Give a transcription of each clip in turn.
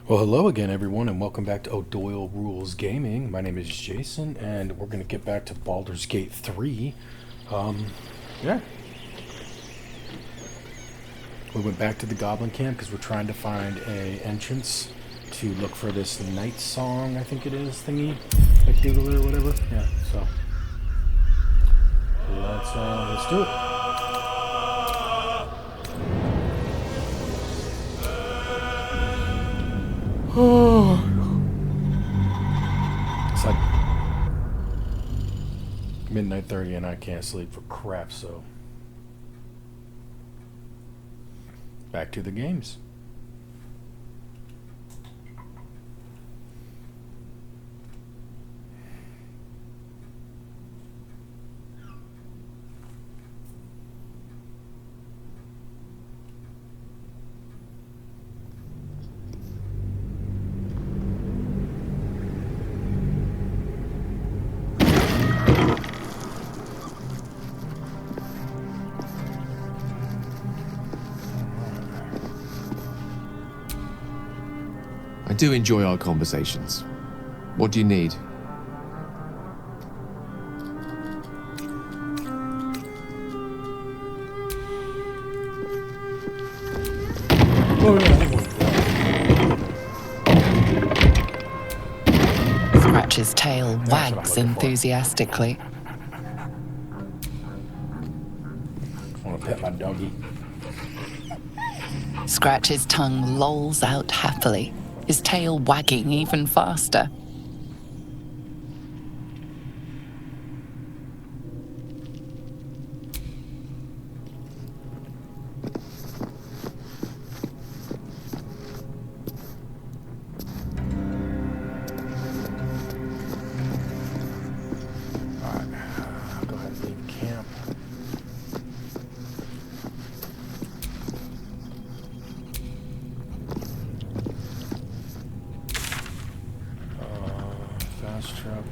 Well, hello again, everyone, and welcome back to O'Doyle Rules Gaming. My name is Jason, and we're going to get back to Baldur's Gate 3. Yeah. We went back to the Goblin Camp because we're trying to find a entrance to look for this night song, I think it is, thingy, McDougal or whatever. Yeah, so let's do it. It's like midnight 30 and I can't sleep for crap, so back to the games. I do enjoy our conversations. What do you need? Scratch's tail wags enthusiastically. I want to pet my doggy. Scratch's tongue lolls out happily, his tail wagging even faster. Go ahead and leave camp. Fast travel.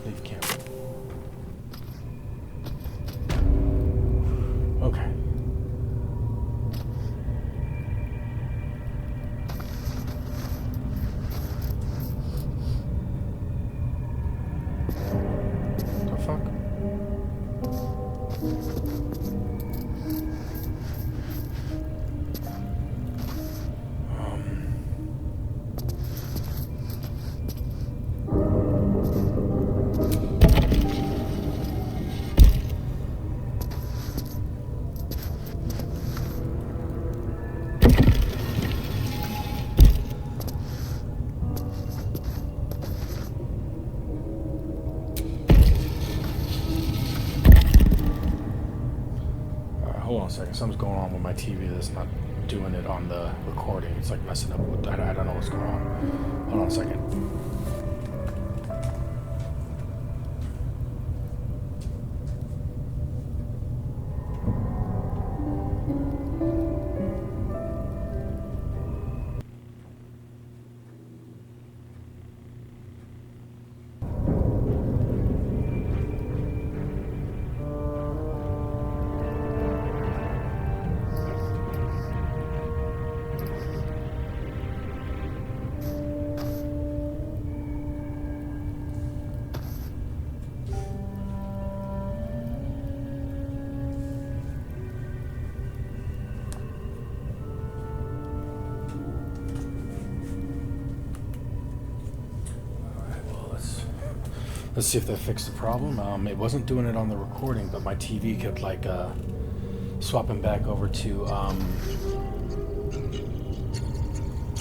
Leave camp. Okay. The fuck? Hold on a second. Something's going on with my TV that's not doing it on the recording. It's like messing up with. I don't know what's going on. Hold on a second. Let's see if that fixed the problem. It wasn't doing it on the recording, but my TV kept like swapping back over to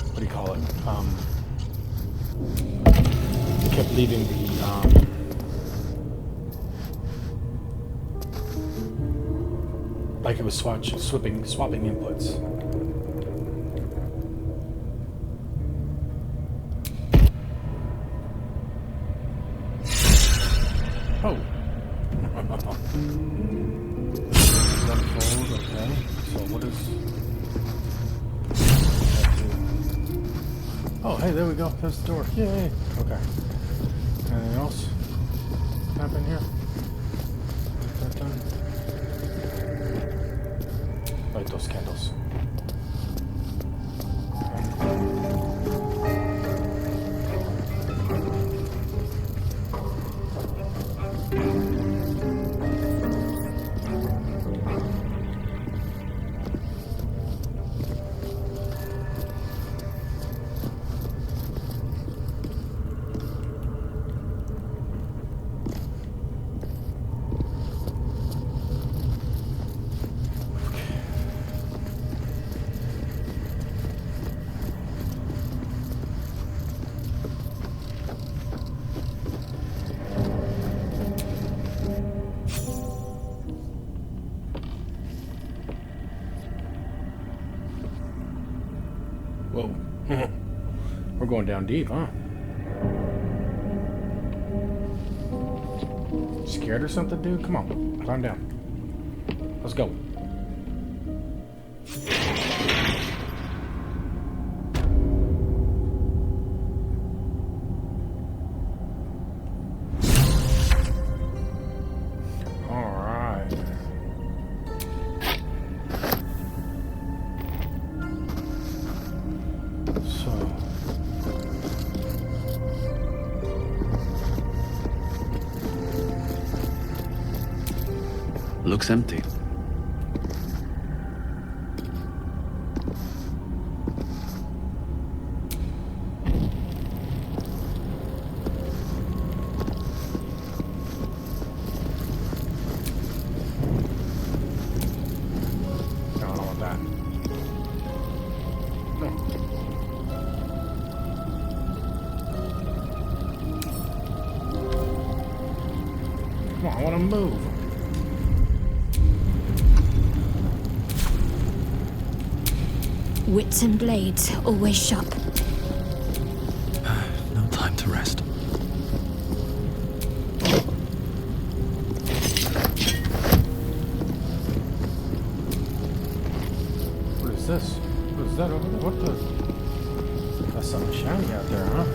what do you call it? It kept leaving the like it was swapping inputs. Oh. Unfold, okay. So what is... Oh, hey, there we go. There's the door. Yay. Okay. Anything else happen here? Is that done? Light those candles. Okay. going down deep, huh? Scared or something, dude? Come on, climb down. Let's go. Looks empty. Come on, I want to move. Wits and blades always sharp. No time to rest. What is this? What is that over there? What the? That's something shiny out there, huh?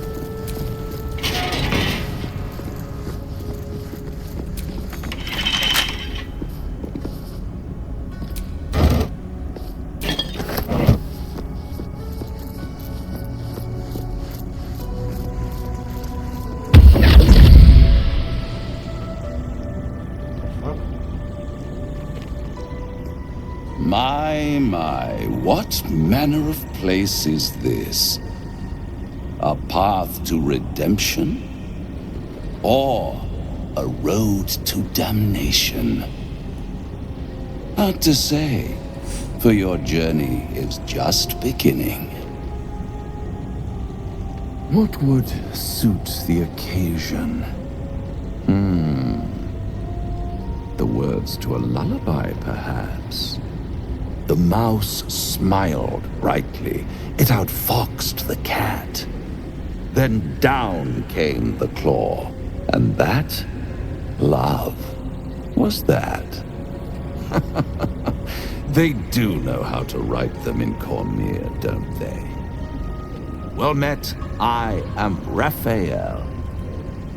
My, what manner of place is this? A path to redemption? Or a road to damnation? Hard to say, for your journey is just beginning. What would suit the occasion? The words to a lullaby, perhaps. The mouse smiled brightly. It outfoxed the cat. Then down came the claw. And that, love, was that. They do know how to write them in Cormier, don't they? Well met, I am Raphael.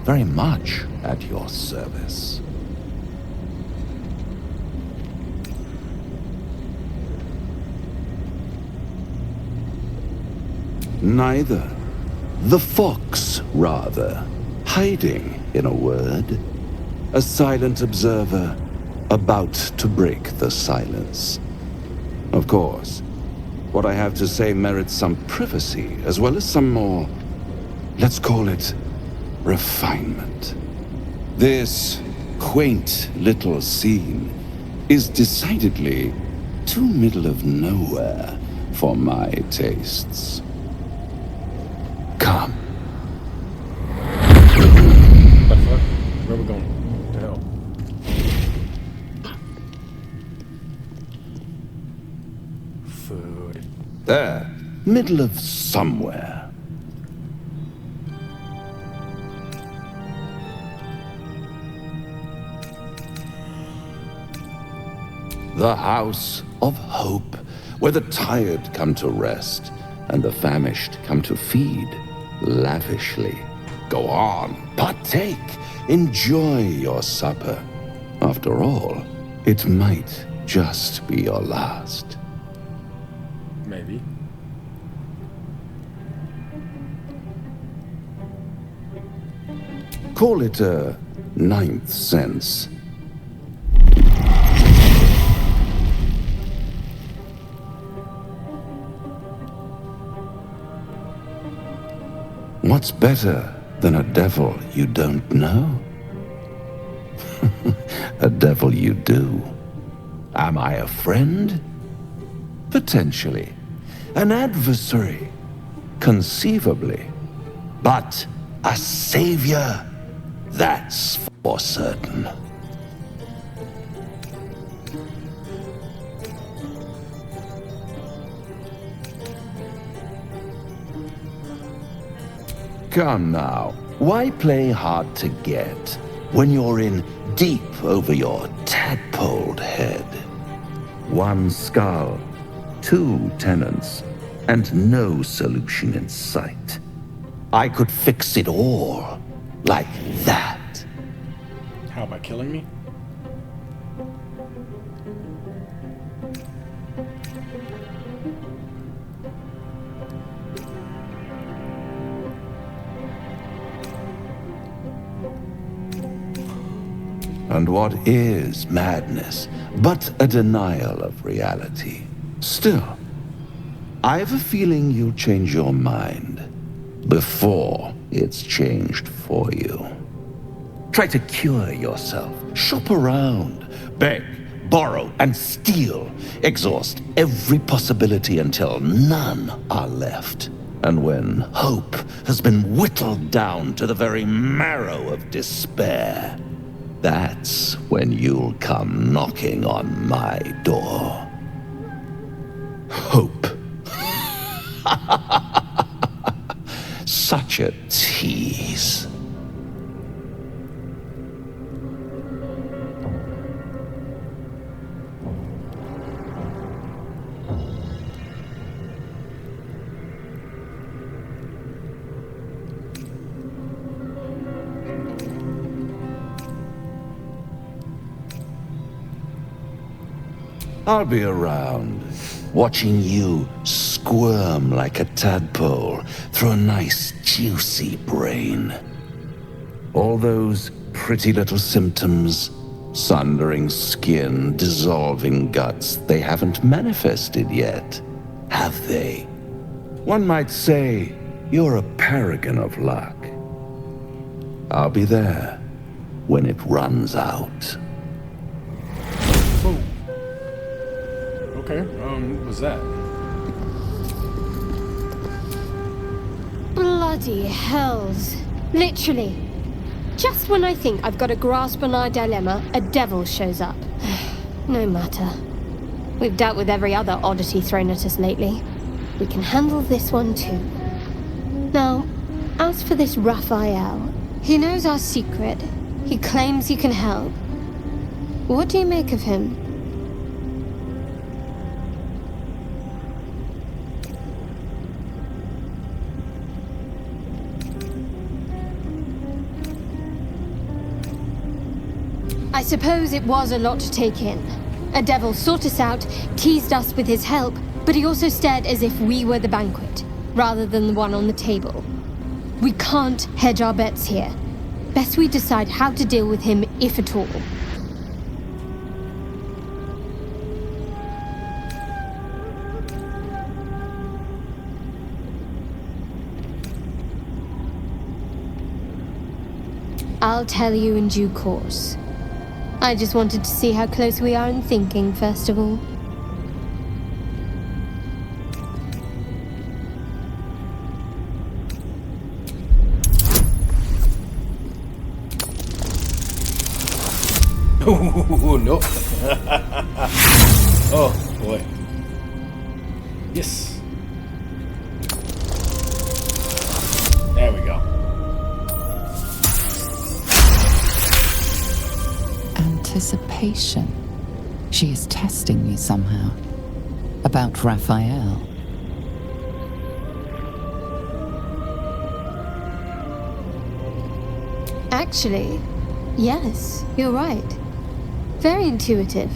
Very much at your service. Neither. The fox, rather. Hiding, in a word. A silent observer, about to break the silence. Of course, what I have to say merits some privacy, as well as some more, let's call it, refinement. This quaint little scene is decidedly too middle of nowhere for my tastes. Come. What the fuck? Where are we going? What the hell? Food. There. Middle of somewhere. The House of Hope, where the tired come to rest and the famished come to feed. Lavishly. Go on, partake, enjoy your supper. After all, it might just be your last. Maybe. Call it a ninth sense. What's better than a devil you don't know? A devil you do. Am I a friend? Potentially. An adversary? Conceivably. But a savior? That's for certain. Come now, why play hard to get when you're in deep over your tadpoled head? One skull, two tenants, and no solution in sight. I could fix it all like that. How, by killing me? And what is madness but a denial of reality? Still, I have a feeling you'll change your mind before it's changed for you. Try to cure yourself. Shop around. Beg, borrow, and steal. Exhaust every possibility until none are left. And when hope has been whittled down to the very marrow of despair, that's when you'll come knocking on my door. Hope. Such a tease. I'll be around, watching you squirm like a tadpole through a nice, juicy brain. All those pretty little symptoms, sundering skin, dissolving guts, they haven't manifested yet, have they? One might say you're a paragon of luck. I'll be there when it runs out. Whoa. Okay, what was that? Bloody hells. Literally. Just when I think I've got a grasp on our dilemma, a devil shows up. No matter. We've dealt with every other oddity thrown at us lately. We can handle this one too. Now, as for this Raphael, he knows our secret. He claims he can help. What do you make of him? I suppose it was a lot to take in. A devil sought us out, teased us with his help, but he also stared as if we were the banquet, rather than the one on the table. We can't hedge our bets here. Best we decide how to deal with him, if at all. I'll tell you in due course. I just wanted to see how close we are in thinking, first of all. Oh, no. Oh, boy. Yes. There we go. Anticipation. She is testing me somehow. About Raphael. Actually, yes, you're right. Very intuitive.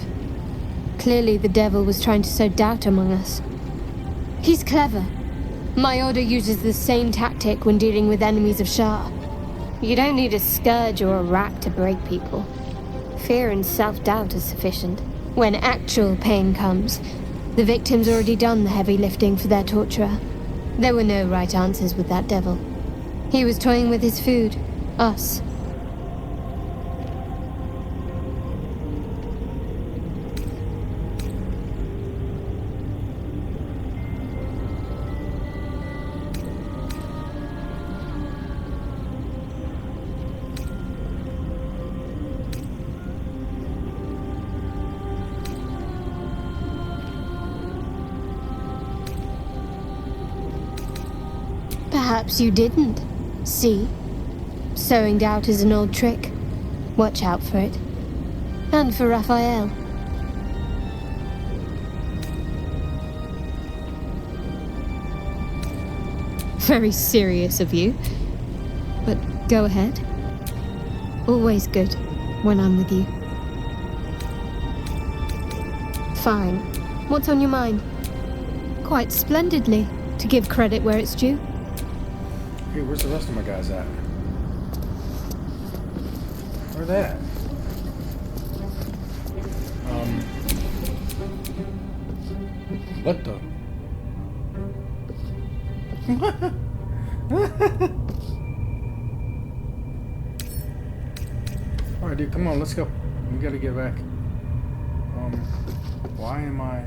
Clearly the devil was trying to sow doubt among us. He's clever. My order uses the same tactic when dealing with enemies of Shah. You don't need a scourge or a rack to break people. Fear and self-doubt is sufficient. When actual pain comes, the victim's already done the heavy lifting for their torturer. There were no right answers with that devil. He was toying with his food, us. Perhaps you didn't. See? Sowing doubt is an old trick. Watch out for it. And for Raphael. Very serious of you. But go ahead. Always good when I'm with you. Fine. What's on your mind? Quite splendidly, to give credit where it's due. Hey, where's the rest of my guys at? Where are they at? What the? Alright, dude, come on, let's go. We gotta get back. Why am I...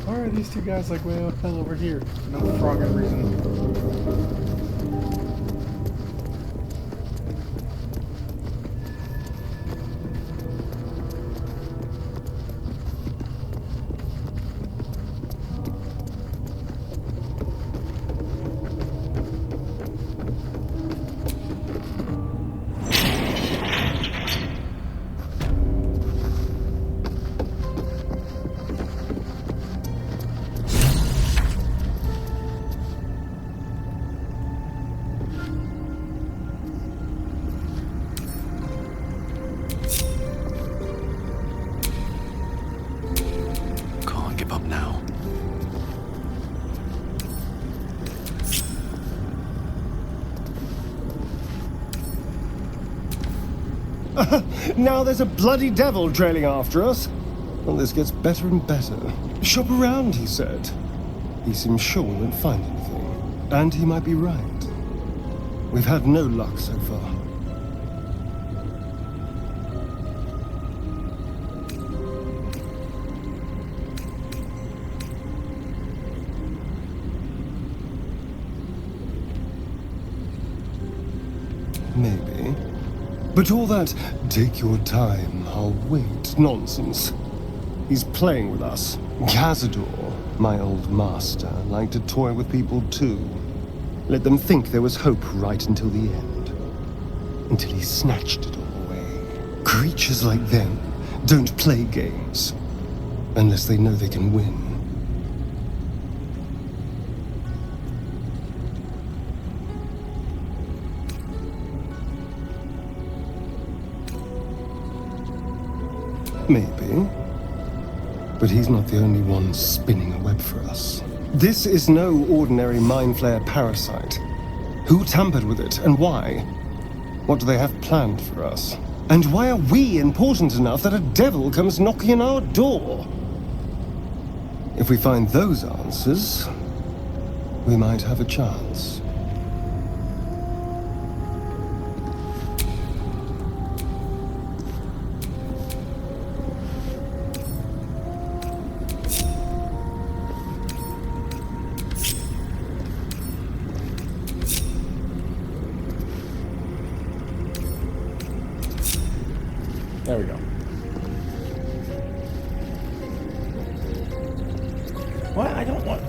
Why are these two guys like way up hell over here? No frogging reason. Now there's a bloody devil trailing after us. Well, this gets better and better. Shop around, he said. He seems sure we won't find anything. And he might be right. We've had no luck so far. Maybe. But all that, take your time, I'll wait, nonsense. He's playing with us. Cazador, my old master, liked to toy with people too. Let them think there was hope right until the end. Until he snatched it all away. Creatures like them don't play games. Unless they know they can win. Maybe. But he's not the only one spinning a web for us. This is no ordinary Mind Flayer parasite. Who tampered with it, and why? What do they have planned for us? And why are we important enough that a devil comes knocking on our door? If we find those answers, we might have a chance. There we go. What? I don't want...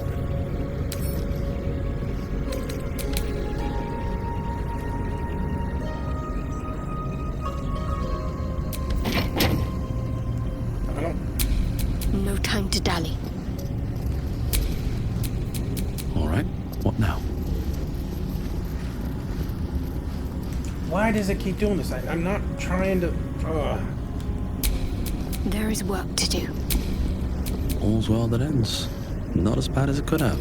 I don't... No time to dally. All right, what now? Why does it keep doing this? I'm not trying to... There is work to do. All's well that ends. Not as bad as it could have.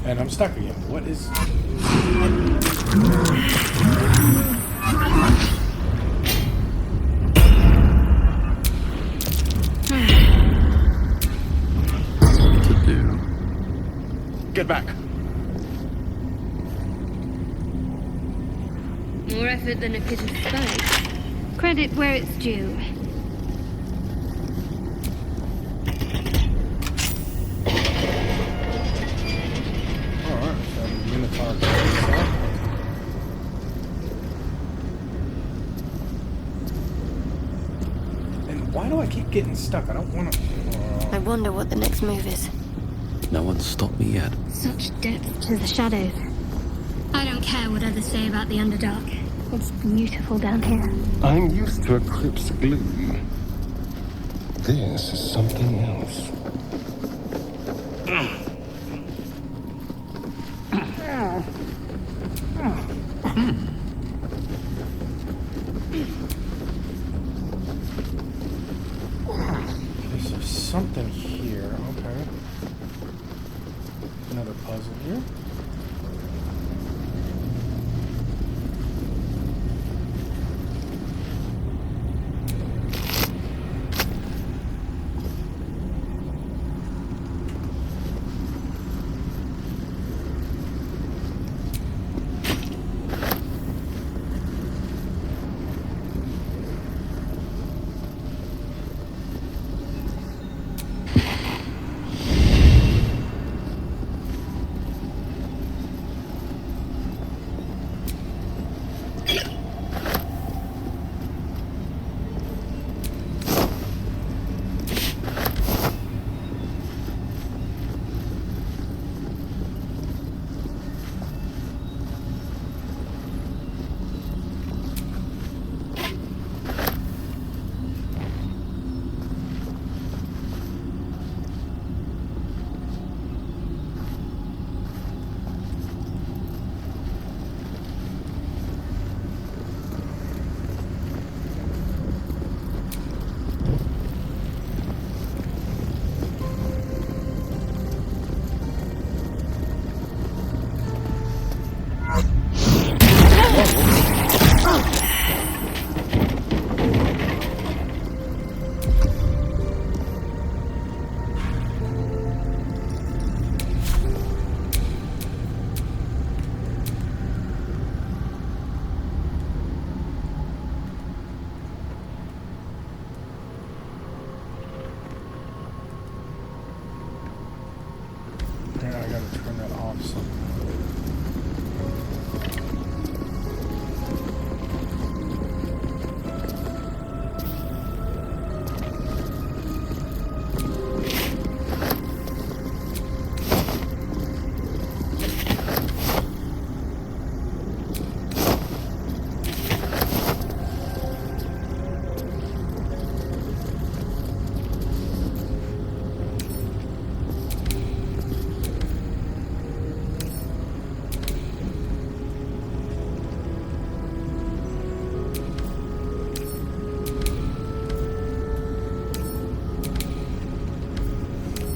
And I'm stuck again. What is... Get back. More effort than a pit of spite. Credit where it's due. Why do I keep getting stuck? I don't want to... I wonder what the next move is. No one's stopped me yet. Such depth to the shadows. I don't care what others say about the Underdark. It's beautiful down here. I'm used to eclipse gloom. This is something else. There's something here. Okay. Another puzzle here. Yeah, I gotta turn that off somehow.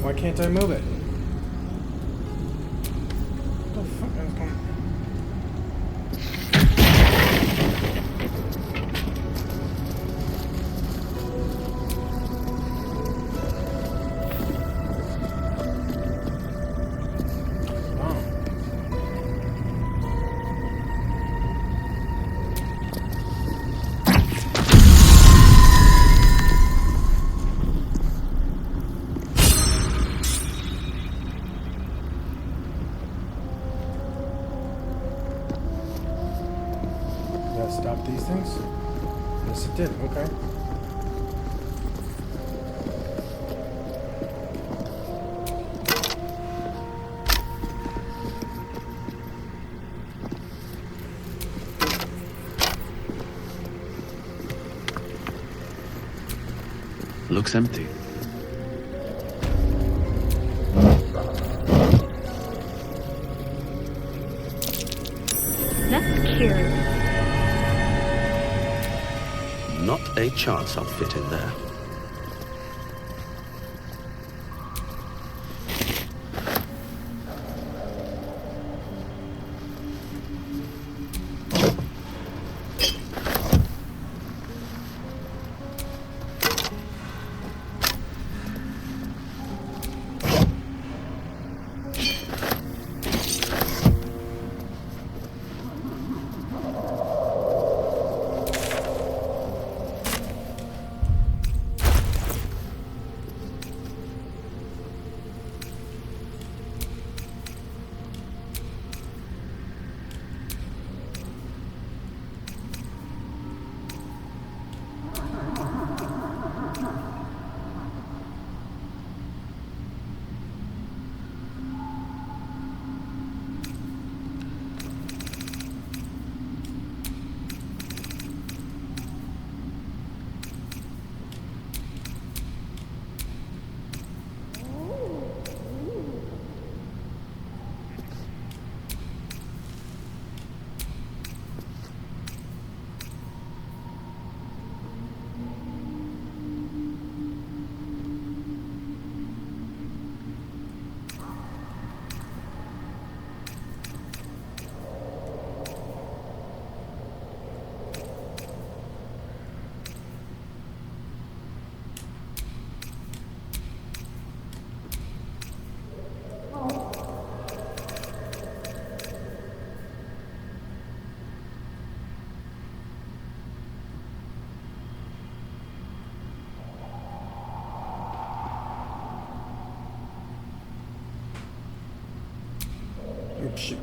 Why can't I move it? What the fuck is going on? Did that stop these things? Yes, it did. Okay. Looks empty. That's curious. Not a chance I'll fit in there. Oops, shit.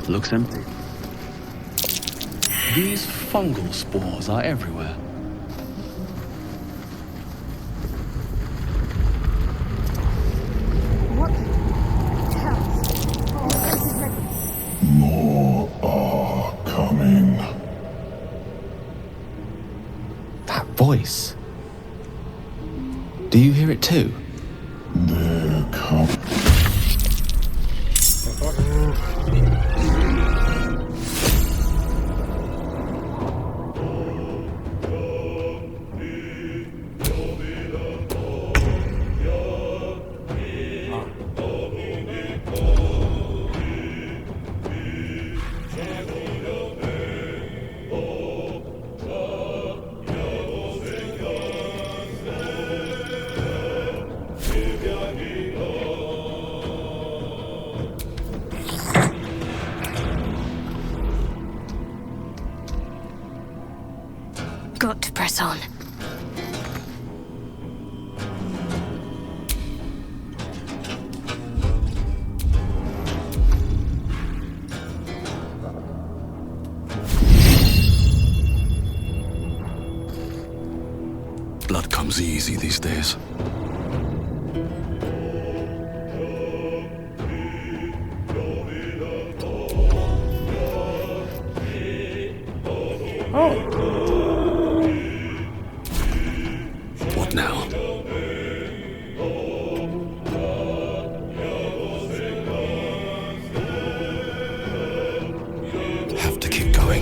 Looks empty. These fungal spores are everywhere. More are coming. That voice. Do you hear it too? They're coming. Got to press on. Blood comes easy these days. What now? Have to keep going.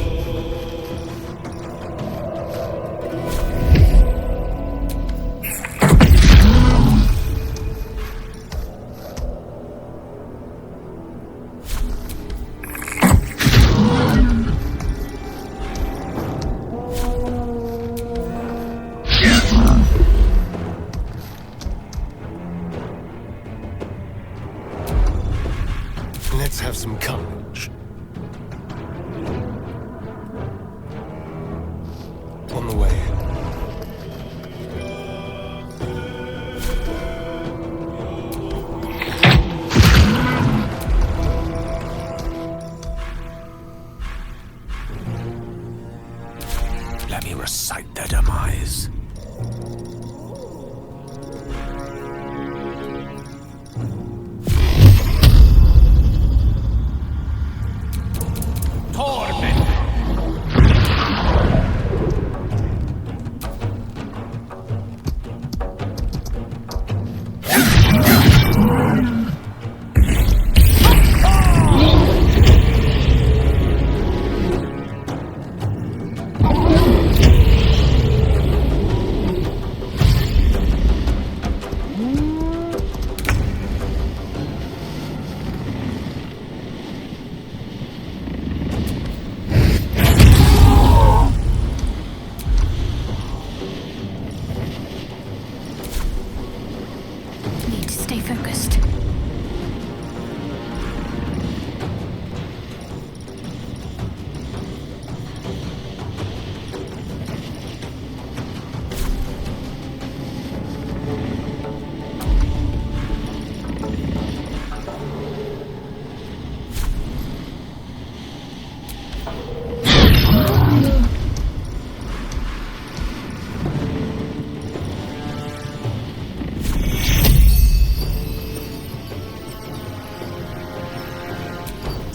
Let's have some courage. On the way. Let me recite their demise.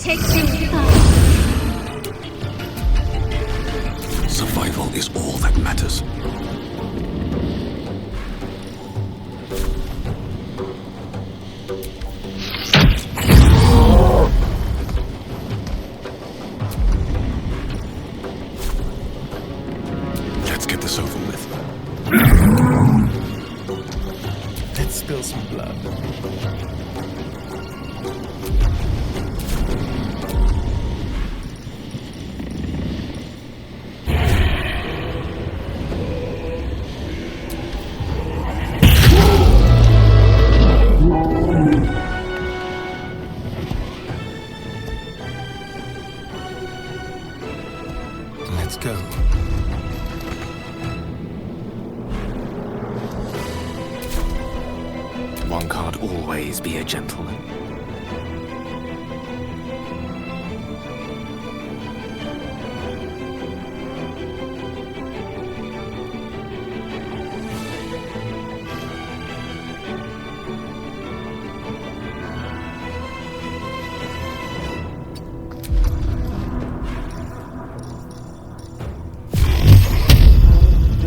takes you Survival is all that matters. Let's get this over with. Let's spill some blood. Let's go. One can't always be a gentleman.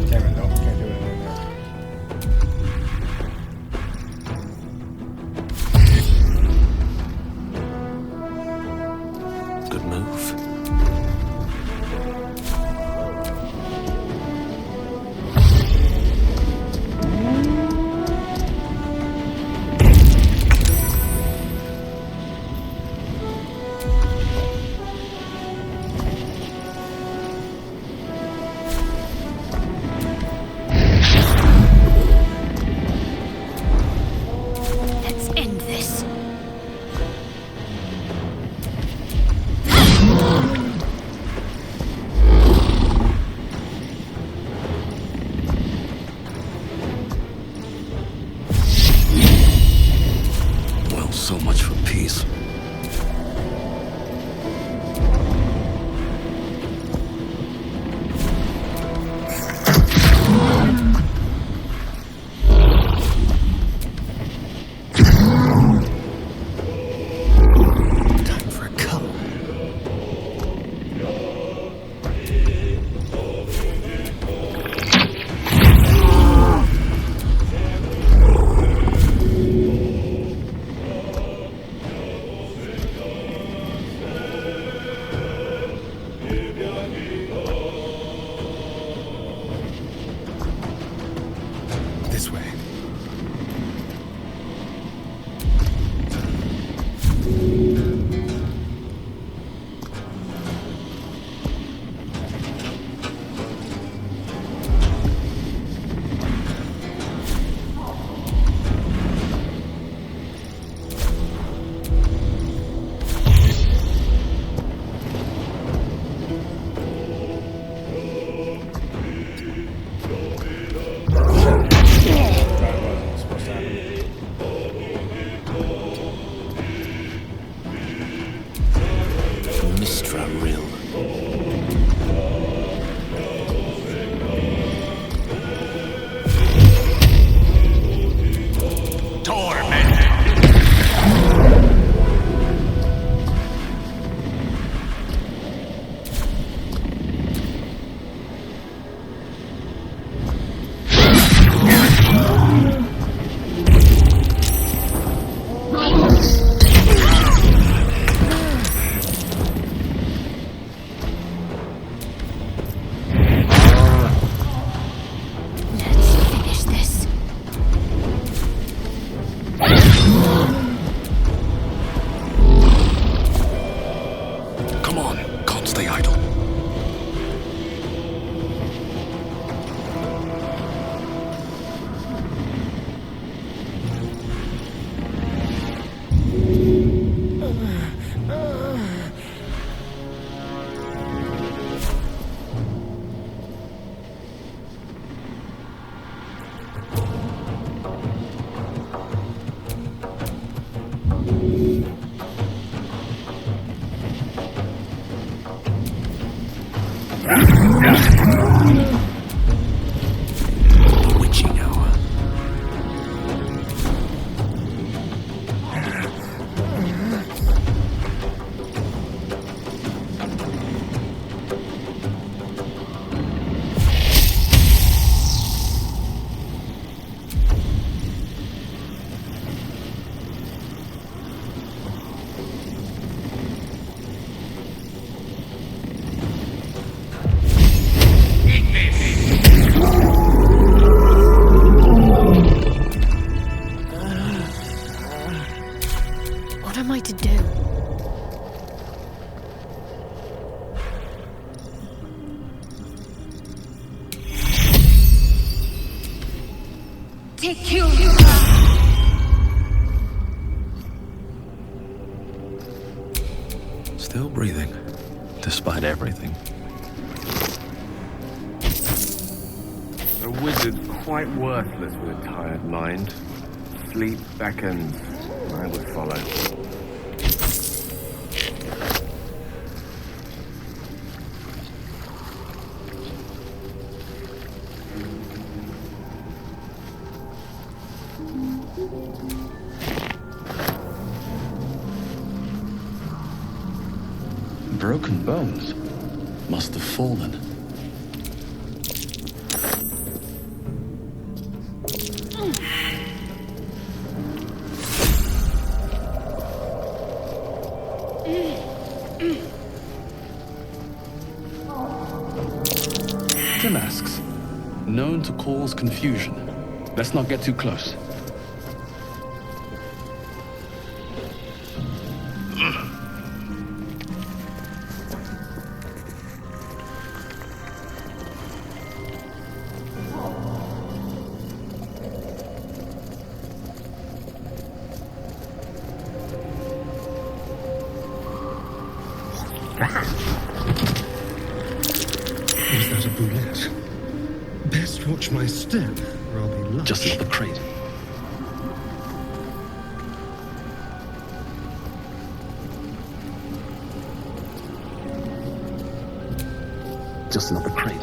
Damn it, no, can't do anything there. Good move. Let's end this. Well, so much for peace. Time for a cup. This way. That wasn't supposed to happen. Mistra Rill. I to do? Take you. Still breathing, despite everything. A wizard quite worthless with a tired mind. Sleep beckons. I would follow. Broken bones. Must have fallen. Damasks. Known to cause confusion. Let's not get too close. Is that a bullet? Best watch my step, or I'll be lucky. Just another crate. Just another crate.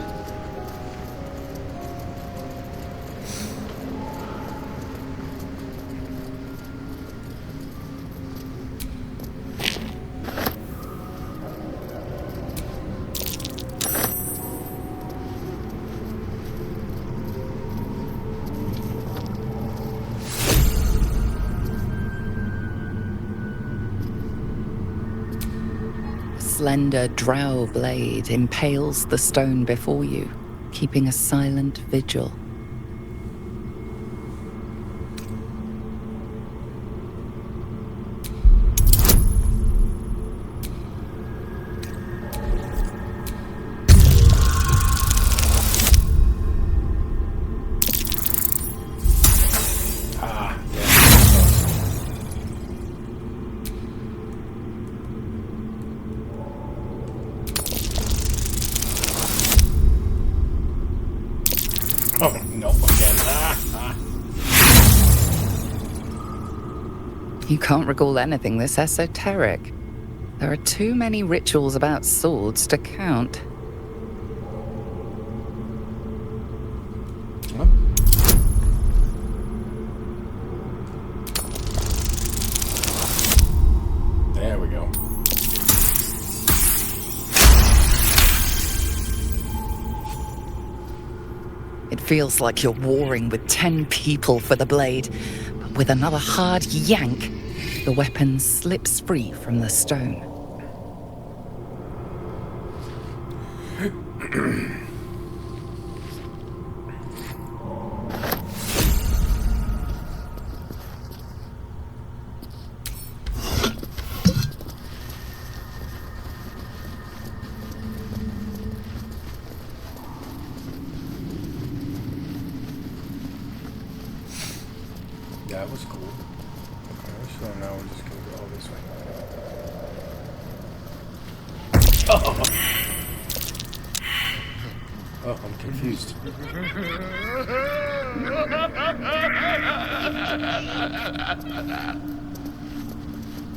Slender drow blade impales the stone before you, keeping a silent vigil. Oh, no, again. You can't recall anything this esoteric. There are too many rituals about swords to count. Huh? There we go. It feels like you're warring with 10 people for the blade, but with another hard yank, the weapon slips free from the stone. That was cool. Okay, so now we're just gonna go this way. Oh, I'm confused.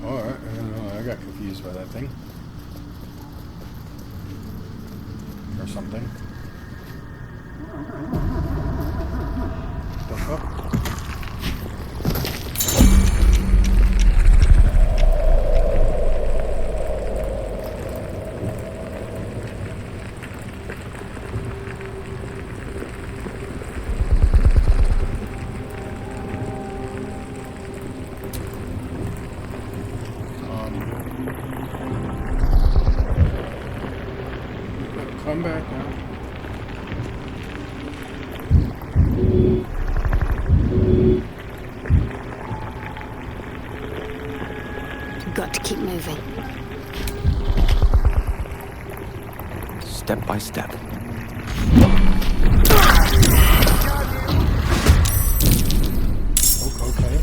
Alright, I don't know, I got confused by that thing. Or something. The fuck? Come back now. got to keep moving. Step by step. Okay.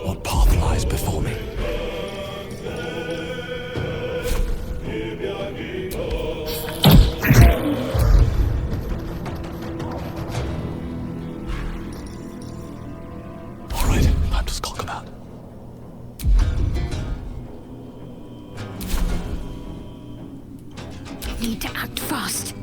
What path lies before me? All right, time to skulk about. Need to act fast.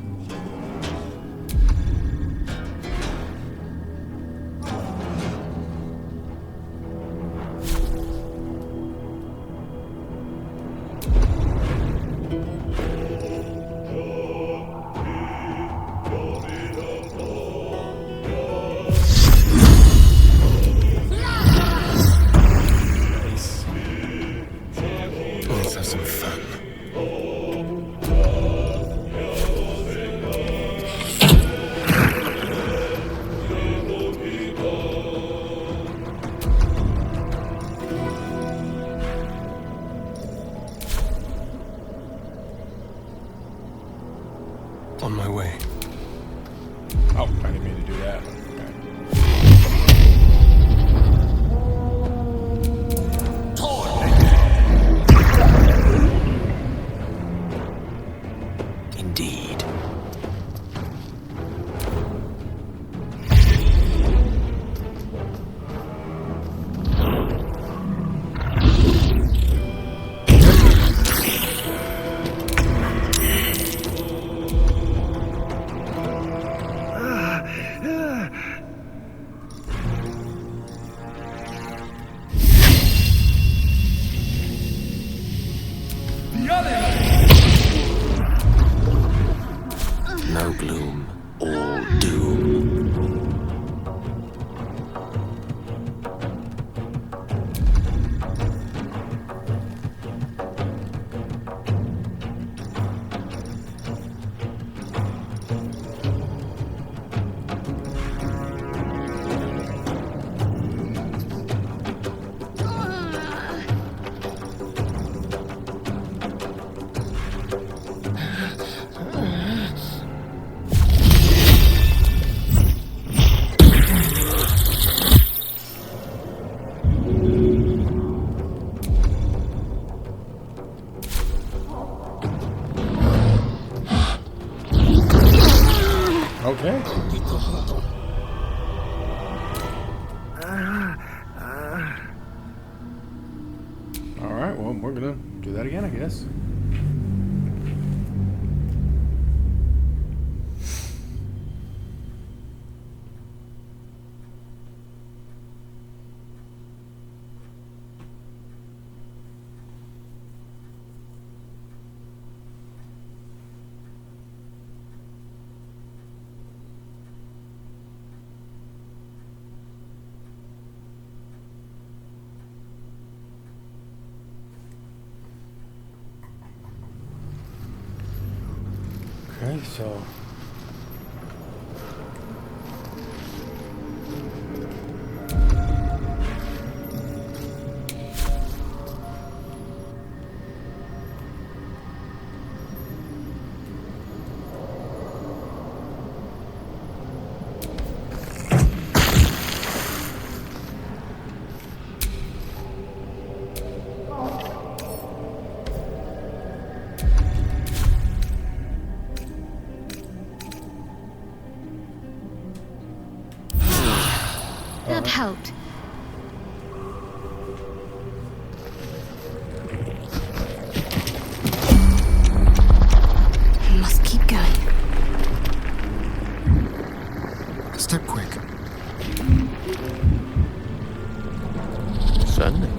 Let's have some fun. On my way. Oh, I didn't mean to do that. Okay. Indeed. No gloom, all doom. Okay. All right. Well, we're gonna do that again, I guess. Okay, so That helped. Must keep going. Step quick. Certainly.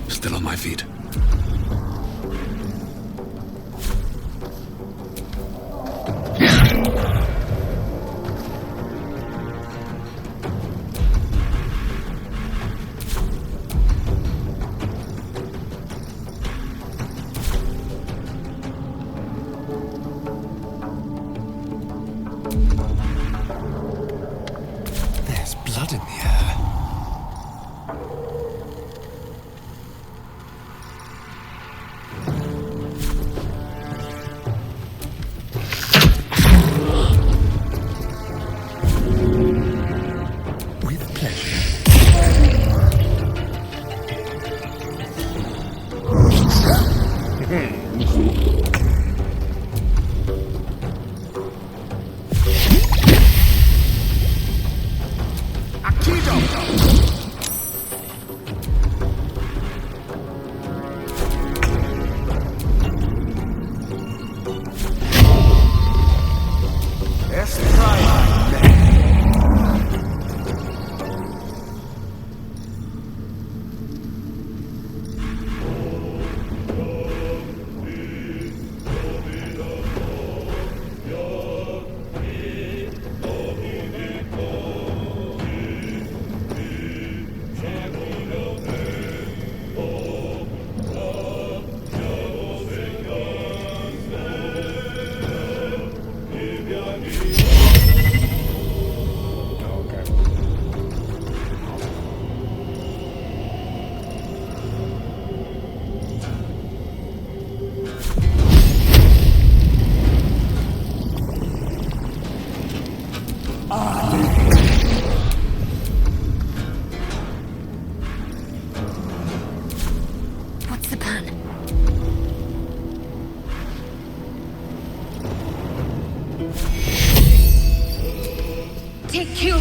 Still on my feet. There's blood in the air. With pleasure. What's the plan? Take you.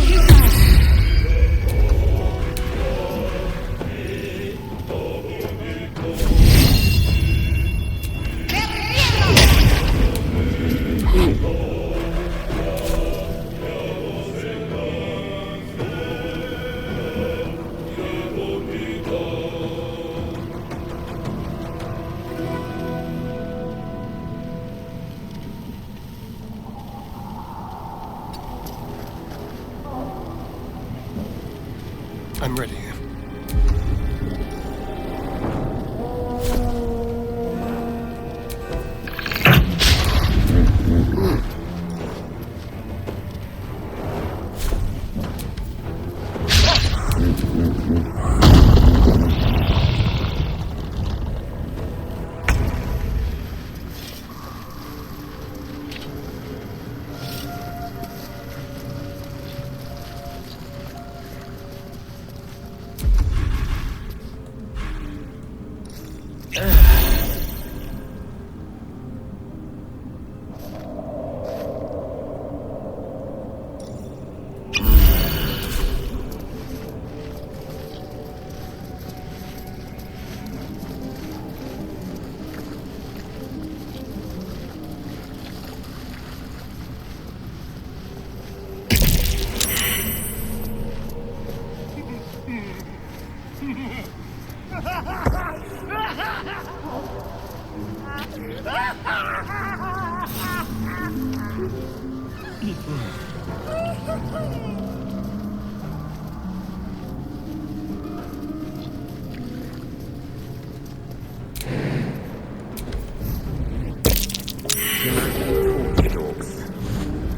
I'm ready.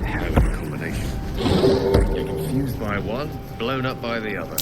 Hell of a combination. You're confused by one, blown up by the other.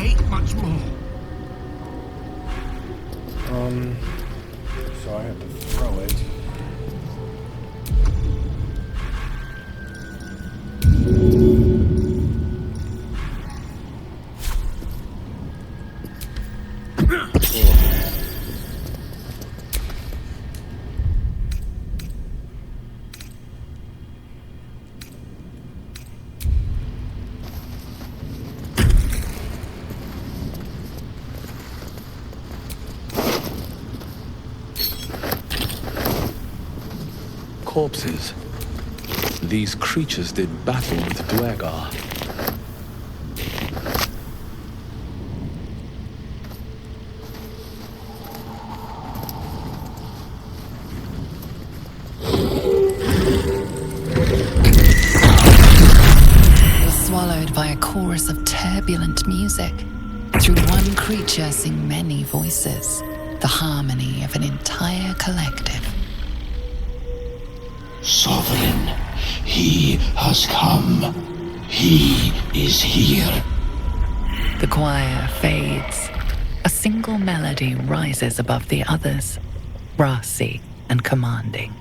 ain't much more. So I have to throw it. Corpses. These creatures did battle with Dwagar. You're swallowed by a chorus of turbulent music. Through one creature sing many voices, the harmony of an entire collective. Sovereign, he has come. He is here. The choir fades. A single melody rises above the others, brassy and commanding.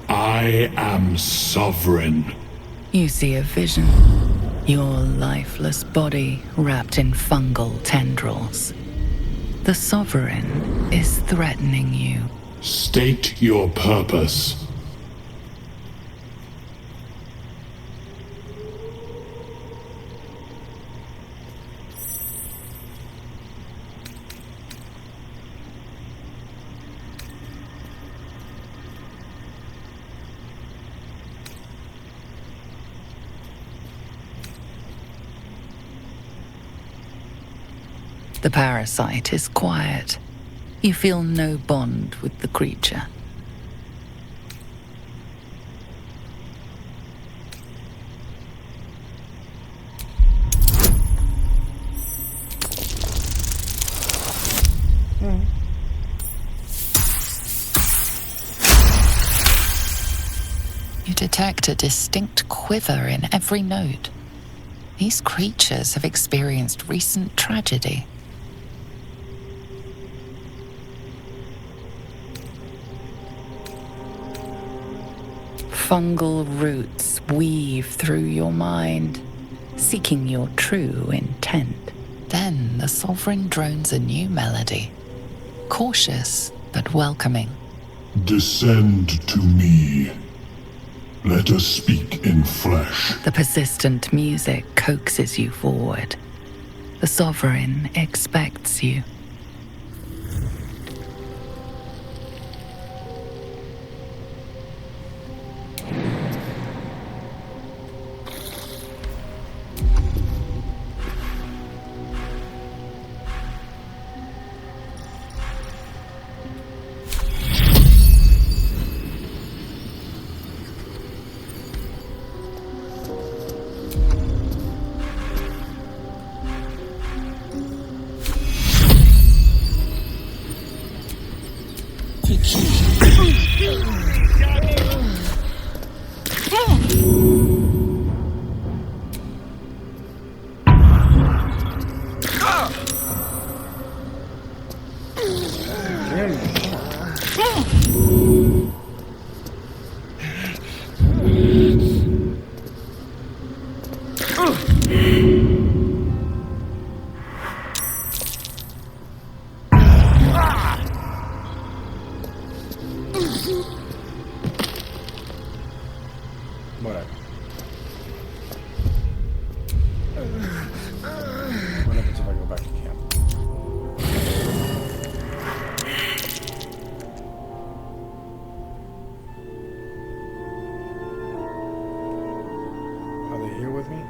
I am sovereign. You see a vision. Your lifeless body wrapped in fungal tendrils. The Sovereign is threatening you. State your purpose. The parasite is quiet. You feel no bond with the creature. You detect a distinct quiver in every note. These creatures have experienced recent tragedy. Fungal roots weave through your mind, seeking your true intent. Then the Sovereign drones a new melody, cautious but welcoming. Descend to me. Let us speak in flesh. The persistent music coaxes you forward. The Sovereign expects you. Whatever. What happens if I go back to camp? Are they here with me?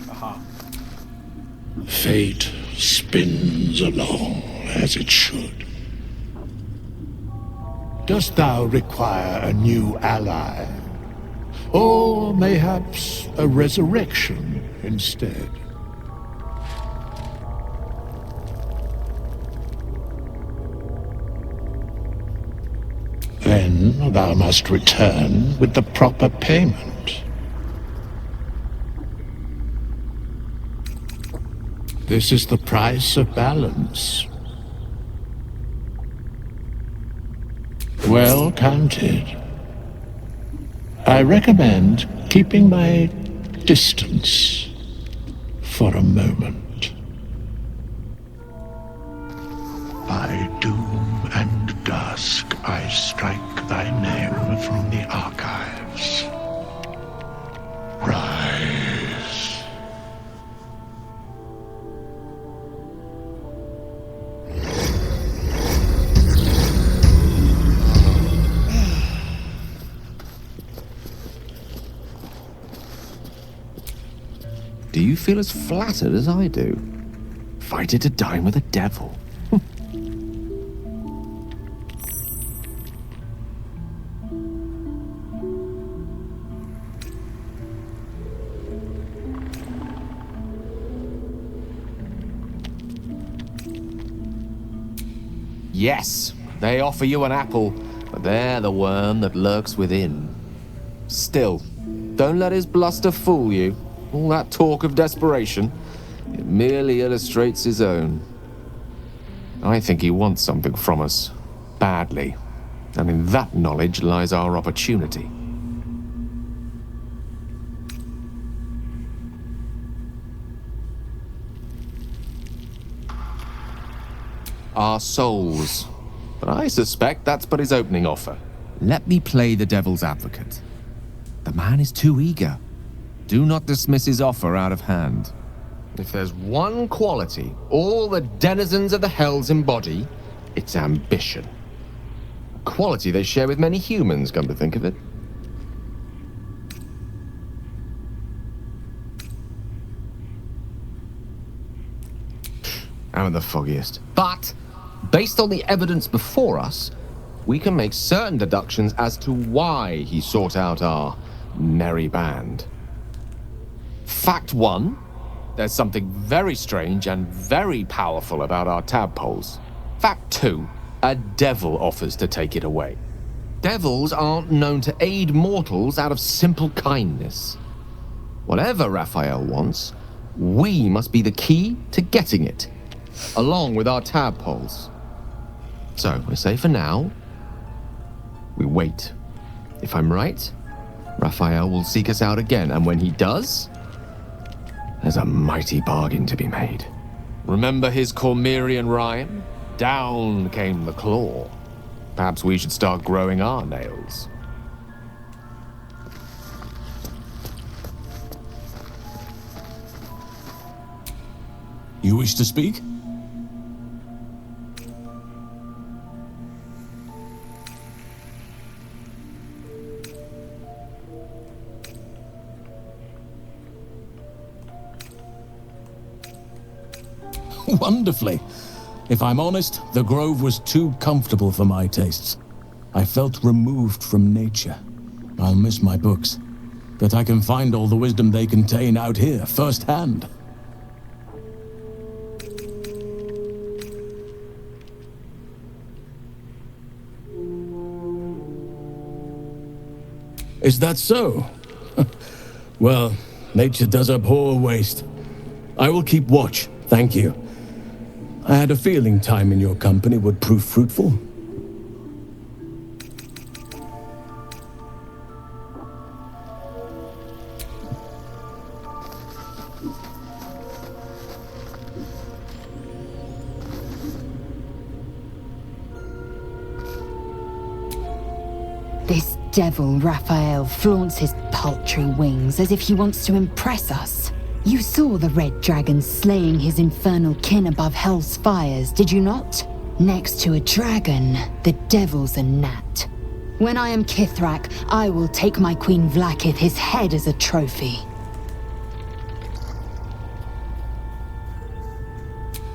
Aha. Fate spins along as it should. Dost thou require a new ally? Or mayhaps a resurrection instead? Then thou must return with the proper payment. This is the price of balance. Well counted. I recommend keeping my distance for a moment. By doom and dusk I strike thy name from the archives. Rise. Do you feel as flattered as I do? Fighting to dine with a devil. Yes, they offer you an apple, but they're the worm that lurks within. Still, don't let his bluster fool you. All that talk of desperation, it merely illustrates his own. I think he wants something from us, badly, and in that knowledge lies our opportunity. Our souls. But I suspect that's but his opening offer. Let me play the devil's advocate. The man is too eager. Do not dismiss his offer out of hand. If there's one quality all the denizens of the hells embody, it's ambition. A quality they share with many humans, come to think of it. I'm the foggiest. But, based on the evidence before us, we can make certain deductions as to why he sought out our merry band. Fact 1, there's something very strange and very powerful about our tadpoles. Fact 2, a devil offers to take it away. Devils aren't known to aid mortals out of simple kindness. Whatever Raphael wants, we must be the key to getting it, along with our tadpoles. So, we say for now, we wait. If I'm right, Raphael will seek us out again, and when he does, there's a mighty bargain to be made. Remember his Cormyrean rhyme? Down came the claw. Perhaps we should start growing our nails. You wish to speak? Wonderfully. If I'm honest, the grove was too comfortable for my tastes. I felt removed from nature. I'll miss my books, but I can find all the wisdom they contain out here, firsthand. Is that so? Well, nature does abhor waste. I will keep watch, thank you. I had a feeling time in your company would prove fruitful. This devil Raphael flaunts his paltry wings as if he wants to impress us. You saw the red dragon slaying his infernal kin above hell's fires, did you not? Next to a dragon, the devil's a gnat. When I am Kithrak, I will take my Queen Vlaakith his head as a trophy.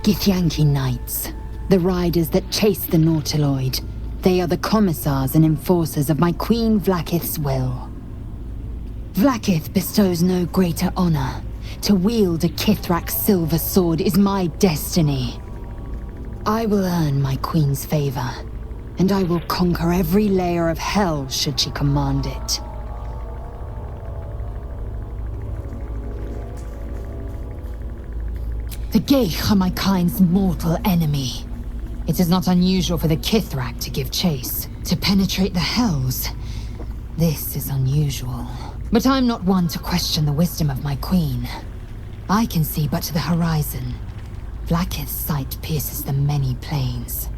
Githyanki Knights, the riders that chase the Nautiloid. They are the commissars and enforcers of my Queen Vlaakith's will. Vlaakith bestows no greater honor. To wield a Kithrak's silver sword is my destiny. I will earn my queen's favor, and I will conquer every layer of hell should she command it. The Geich are my kind's mortal enemy. It is not unusual for the Kithrak to give chase, to penetrate the hells. This is unusual. But I'm not one to question the wisdom of my queen. I can see but to the horizon. Vlaakith's sight pierces the many planes.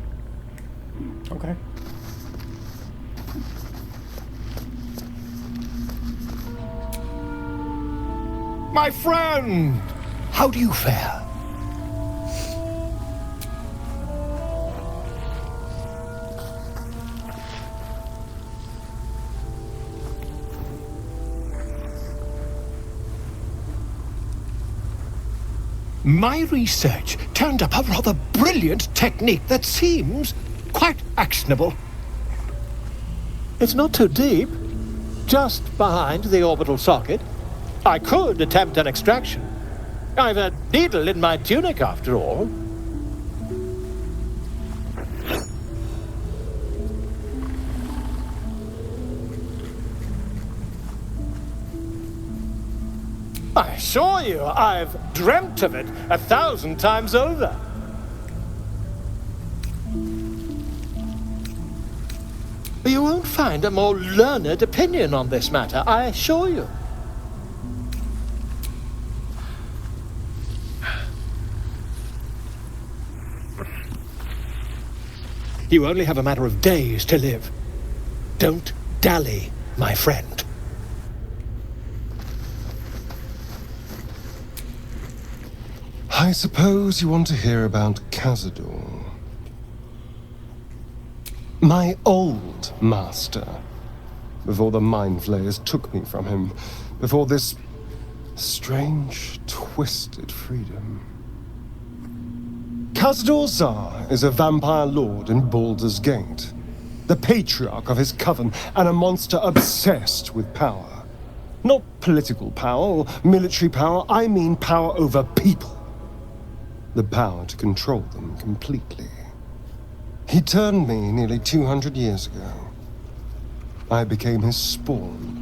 Okay. My friend! How do you fare? My research turned up a rather brilliant technique that seems quite actionable. It's not too deep, just behind the orbital socket. I could attempt an extraction. I've a needle in my tunic, after all. I assure you, I've dreamt of it 1,000 times over. You won't find a more learned opinion on this matter, I assure you. You only have a matter of days to live. Don't dally, my friend. I suppose you want to hear about Cazador. My old master. Before the Mind Flayers took me from him. Before this strange, twisted freedom. Cazador Zar is a vampire lord in Baldur's Gate. The patriarch of his coven, and a monster obsessed with power. Not political power or military power, I mean power over people. The power to control them completely. He turned me nearly 200 years ago. I became his spawn,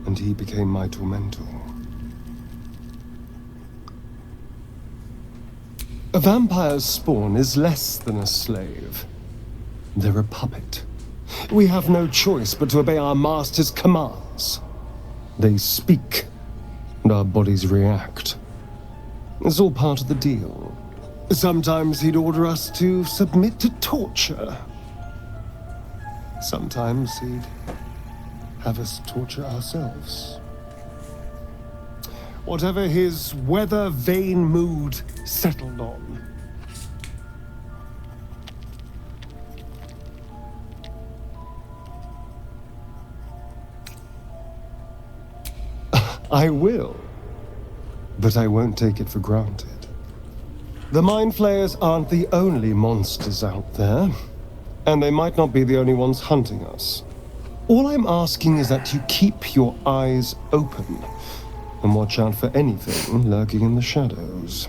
and he became my tormentor. A vampire's spawn is less than a slave. They're a puppet. We have no choice but to obey our master's commands. They speak, and our bodies react. It's all part of the deal. Sometimes he'd order us to submit to torture. Sometimes he'd have us torture ourselves. Whatever his weather-vane mood settled on. I will. But I won't take it for granted. The Mind Flayers aren't the only monsters out there, and they might not be the only ones hunting us. All I'm asking is that you keep your eyes open, and watch out for anything lurking in the shadows.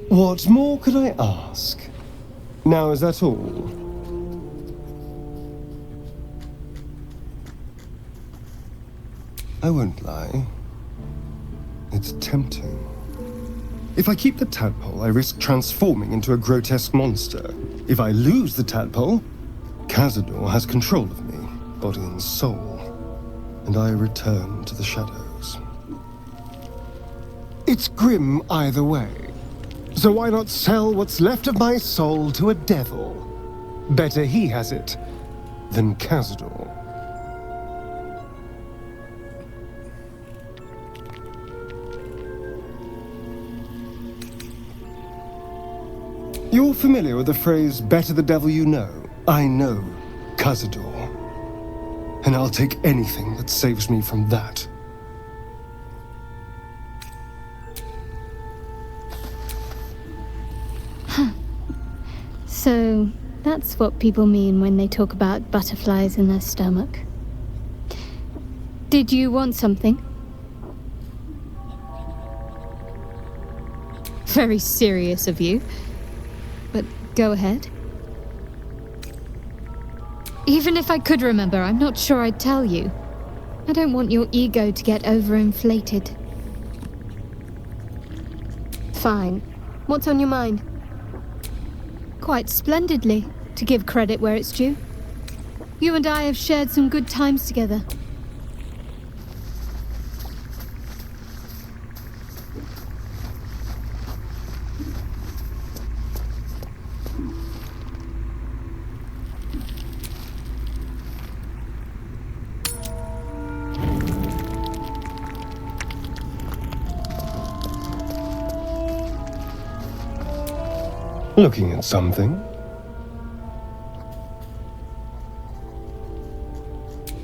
What more could I ask? Now, is that all? I won't lie. It's tempting. If I keep the tadpole, I risk transforming into a grotesque monster. If I lose the tadpole, Cazador has control of me, body and soul, and I return to the shadows. It's grim either way. So why not sell what's left of my soul to a devil? Better he has it than Cazador. You're familiar with the phrase, better the devil you know? I know Cazador. And I'll take anything that saves me from that. So, that's what people mean when they talk about butterflies in their stomach. Did you want something? Very serious of you. But go ahead. Even if I could remember, I'm not sure I'd tell you. I don't want your ego to get overinflated. Fine. What's on your mind? Quite splendidly, to give credit where it's due. You and I have shared some good times together. Looking at something?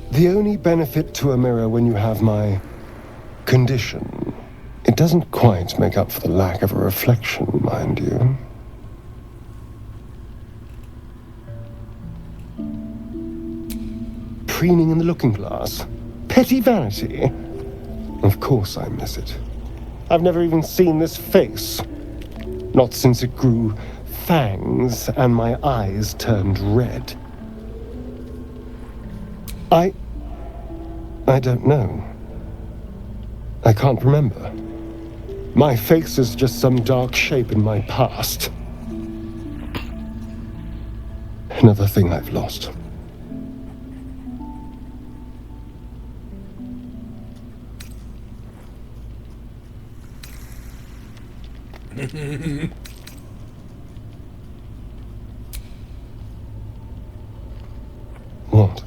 The only benefit to a mirror when you have my condition, it doesn't quite make up for the lack of a reflection, mind you. Preening in the looking glass. Petty vanity. Of course I miss it. I've never even seen this face. Not since it grew fangs and my eyes turned red. I don't know. I can't remember. My face is just some dark shape in my past. Another thing I've lost. What?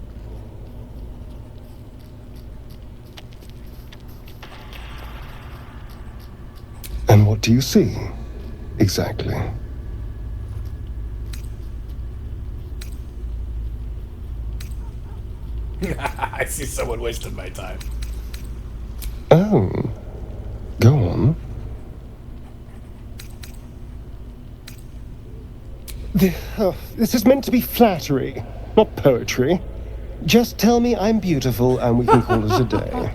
And what do you see, exactly? I see someone wasted my time. Oh. Go on. This is meant to be flattery, not poetry. Just tell me I'm beautiful and we can call it a day.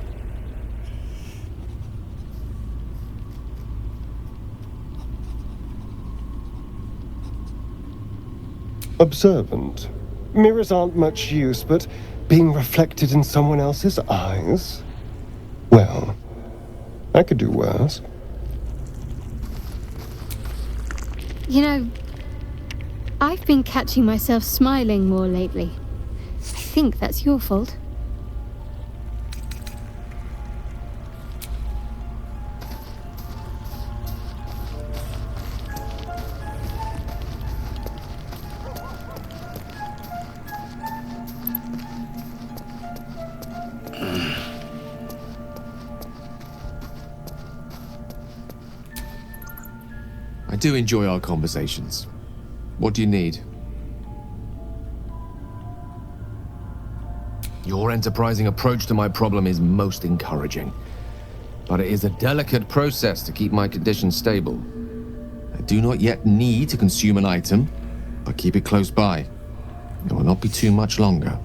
Observant. Mirrors aren't much use, but being reflected in someone else's eyes? Well, I could do worse. You know, I've been catching myself smiling more lately. I think that's your fault. I do enjoy our conversations. What do you need? Your enterprising approach to my problem is most encouraging. But it is a delicate process to keep my condition stable. I do not yet need to consume an item, but keep it close by. It will not be too much longer.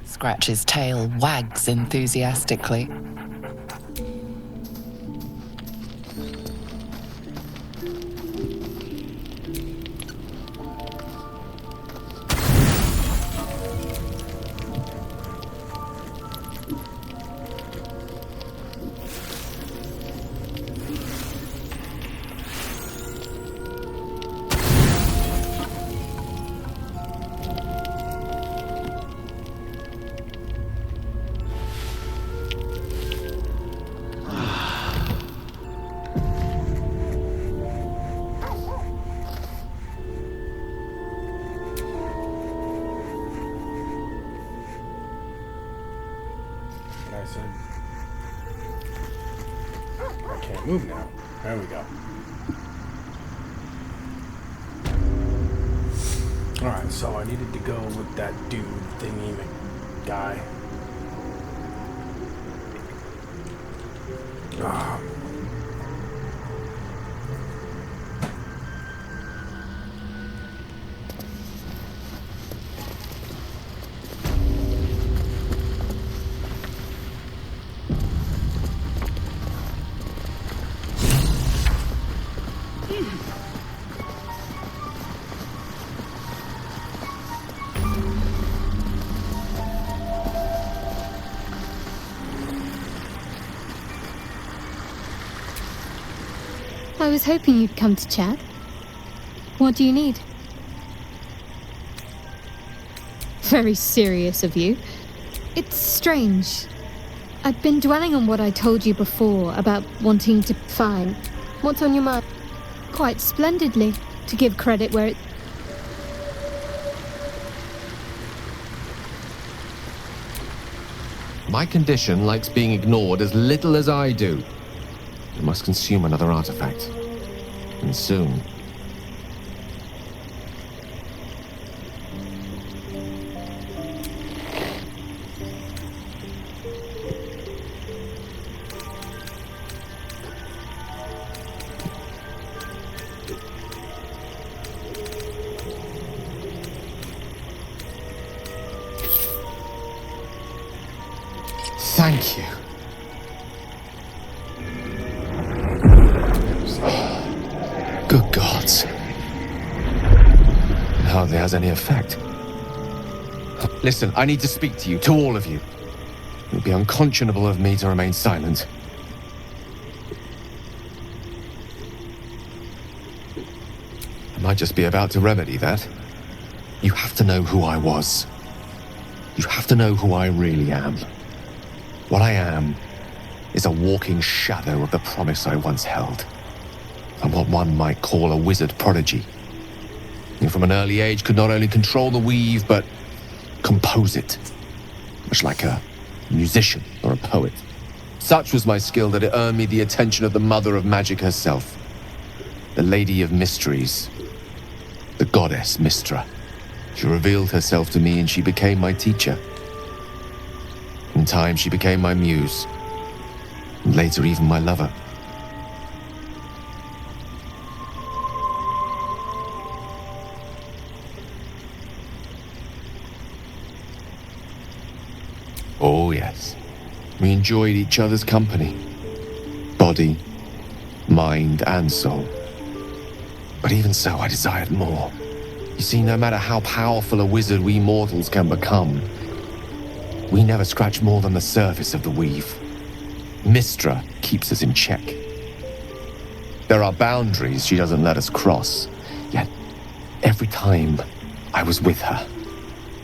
Scratch's tail wags enthusiastically. I said, I can't move now. There we go. Alright, so I needed to go with that dude thingy guy. I was hoping you'd come to chat. What do you need? Very serious of you. It's strange. I've been dwelling on what I told you before about wanting to find. What's on your mind? Quite splendidly, to give credit where it... My condition likes being ignored as little as I do. I must consume another artifact. And soon. Thank you. Good gods. It hardly has any effect. Listen, I need to speak to you, to all of you. It would be unconscionable of me to remain silent. I might just be about to remedy that. You have to know who I was. You have to know who I really am. What I am is a walking shadow of the promise I once held. I'm what one might call a wizard prodigy. And from an early age could not only control the weave, but compose it. Much like a musician or a poet. Such was my skill that it earned me the attention of the mother of magic herself. The Lady of Mysteries. The goddess Mystra. She revealed herself to me and she became my teacher. In time, she became my muse. And later, even my lover. Oh, yes. We enjoyed each other's company. Body, mind, and soul. But even so, I desired more. You see, no matter how powerful a wizard we mortals can become, we never scratch more than the surface of the weave. Mystra keeps us in check. There are boundaries she doesn't let us cross. Yet, every time I was with her,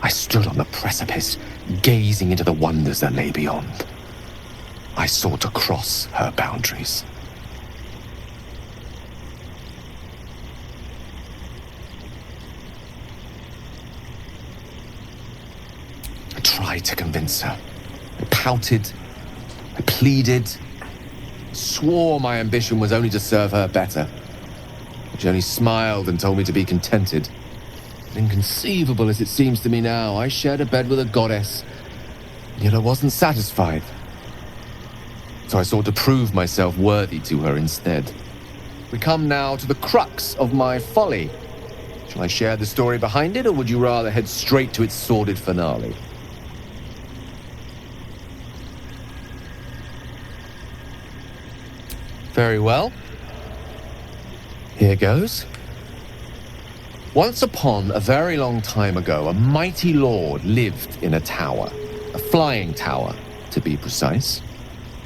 I stood on the precipice, gazing into the wonders that lay beyond. I sought to cross her boundaries. I tried to convince her. I pouted. I pleaded. Swore my ambition was only to serve her better. She only smiled and told me to be contented. Inconceivable as it seems to me now, I shared a bed with a goddess, yet I wasn't satisfied. So I sought to prove myself worthy to her instead. We come now to the crux of my folly. Shall I share the story behind it, or would you rather head straight to its sordid finale? Very well. Here goes. Once upon a very long time ago, a mighty lord lived in a tower. A flying tower, to be precise.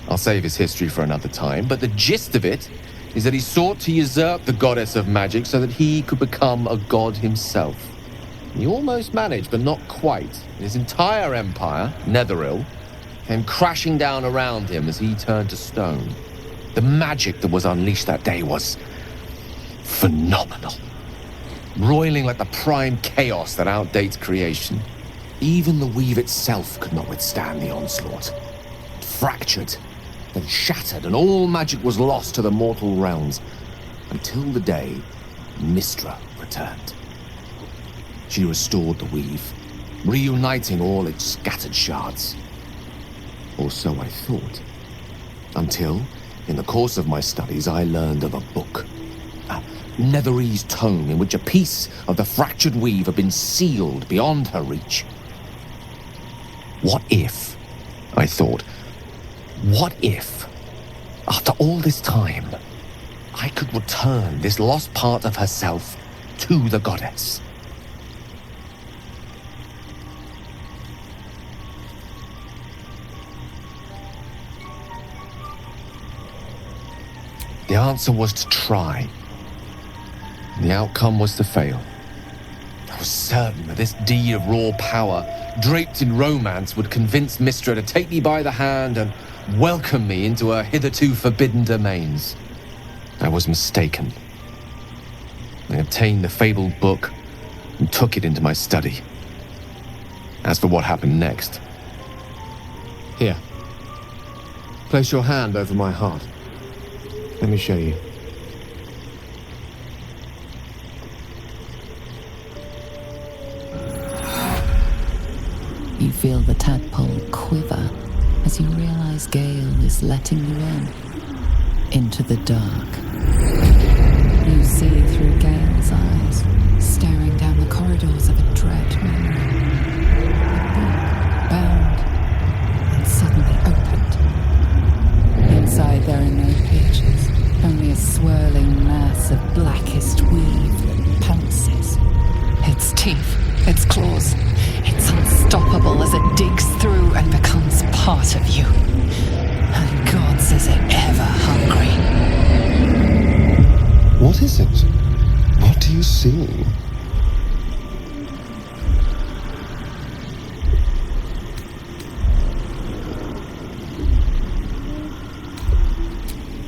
I'll save his history for another time, but the gist of it is that he sought to usurp the goddess of magic so that he could become a god himself. He almost managed, but not quite. His entire empire, Netheril, came crashing down around him as he turned to stone. The magic that was unleashed that day was phenomenal. Roiling like the prime chaos that outdates creation. Even the weave itself could not withstand the onslaught. It fractured, then shattered, and all magic was lost to the mortal realms, until the day Mystra returned. She restored the weave, reuniting all its scattered shards. Or so I thought. Until, in the course of my studies, I learned of a book. A Netherese tome in which a piece of the fractured weave had been sealed beyond her reach. What if, I thought, what if, after all this time, I could return this lost part of herself to the goddess? The answer was to try. The outcome was to fail. I was certain that this deed of raw power, draped in romance, would convince Mystra to take me by the hand and welcome me into her hitherto forbidden domains. I was mistaken. I obtained the fabled book and took it into my study. As for what happened next... Here. Place your hand over my heart. Let me show you. You feel the tadpole quiver as you realize Gale is letting you in, into the dark. You see through Gale's eyes, staring down the corridors of a dread memory. A book bound and suddenly opened. Inside there are no pages, only a swirling mass of blackest weave that pounces. Its teeth, its claws, it's unstoppable as it digs through and becomes part of you. And God says it ever hungry. What is it? What do you see?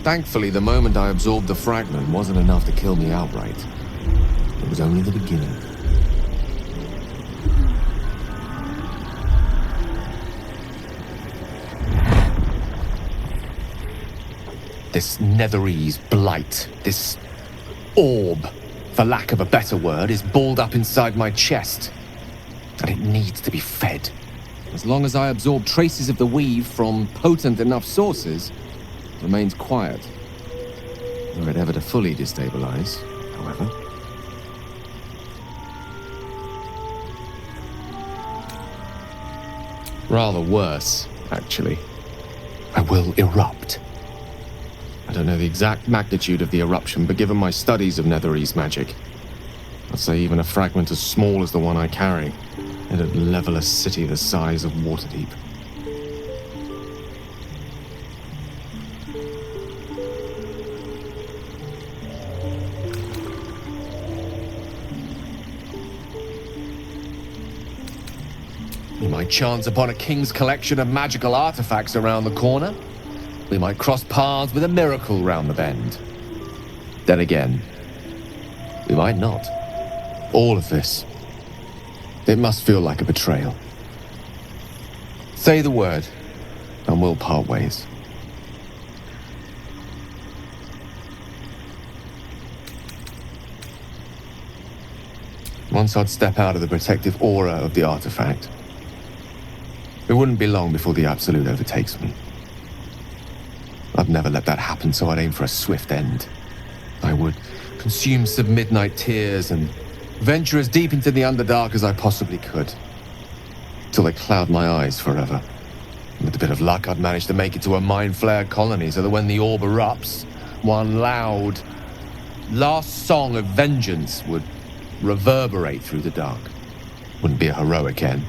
Thankfully, the moment I absorbed the fragment wasn't enough to kill me outright. It was only the beginning. This Netherese blight, this orb, for lack of a better word, is balled up inside my chest. And it needs to be fed. As long as I absorb traces of the weave from potent enough sources, it remains quiet. Were it ever to fully destabilize, however. Rather worse, actually. I will erupt. I don't know the exact magnitude of the eruption, but given my studies of Netherese magic, I'd say even a fragment as small as the one I carry, it'd level a city the size of Waterdeep. We might chance upon a king's collection of magical artifacts around the corner. We might cross paths with a miracle round the bend. Then again, we might not. All of this, it must feel like a betrayal. Say the word, and we'll part ways. Once I'd step out of the protective aura of the artifact, it wouldn't be long before the Absolute overtakes me. I'd never let that happen, so I'd aim for a swift end. I would consume some midnight tears and venture as deep into the Underdark as I possibly could, till they cloud my eyes forever. And with a bit of luck, I'd manage to make it to a mind-flared colony, so that when the orb erupts, one loud, last song of vengeance would reverberate through the dark. Wouldn't be a heroic end,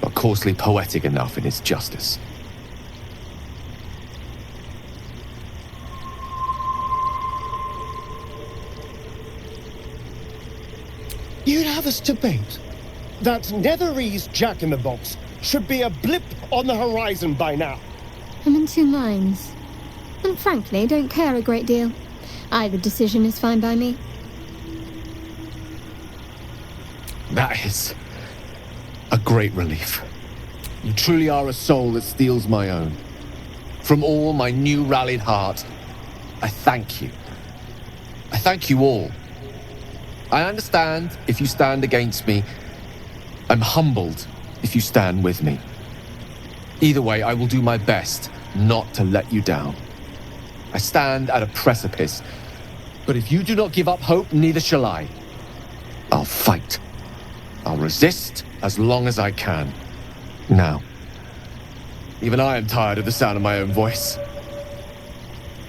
but coarsely poetic enough in its justice. You'd have us debate that Netherese Jack-in-the-Box should be a blip on the horizon by now. I'm in two minds. And frankly, don't care a great deal. Either decision is fine by me. That is a great relief. You truly are a soul that steals my own. from all my new rallied heart, I thank you. I thank you all. I understand if you stand against me. I'm humbled if you stand with me. Either way, I will do my best not to let you down. I stand at a precipice, but if you do not give up hope, neither shall I. I'll fight. I'll resist as long as I can. Now, even I am tired of the sound of my own voice.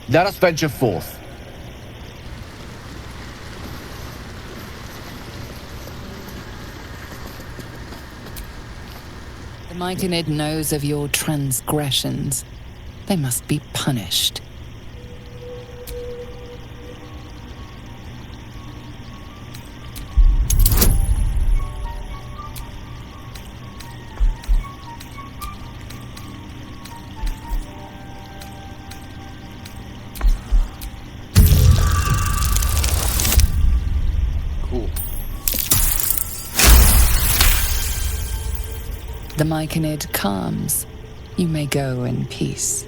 Let us venture forth. The Myconid knows of your transgressions. They must be punished. The Myconid calms. You may go in peace.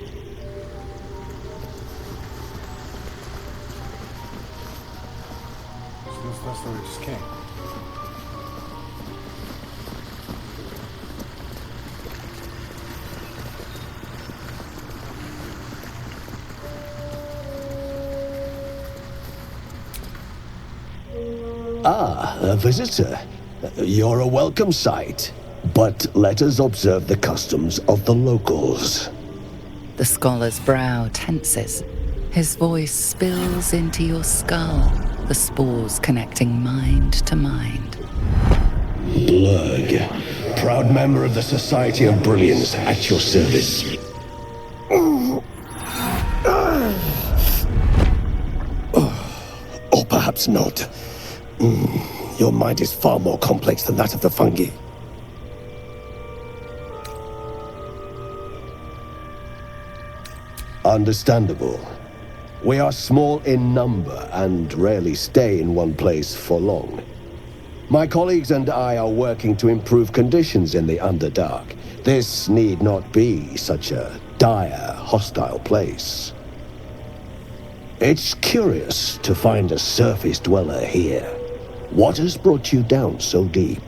That's where we just came. Ah, a visitor. You're a welcome sight. But let us observe the customs of the locals. The scholar's brow tenses. His voice spills into your skull, the spores connecting mind to mind. Blurg, proud member of the Society of Brilliance, at your service. Or perhaps not. Your mind is far more complex than that of the fungi. Understandable. We are small in number and rarely stay in one place for long. My colleagues and I are working to improve conditions in the Underdark. This need not be such a dire, hostile place. It's curious to find a surface dweller here. What has brought you down so deep?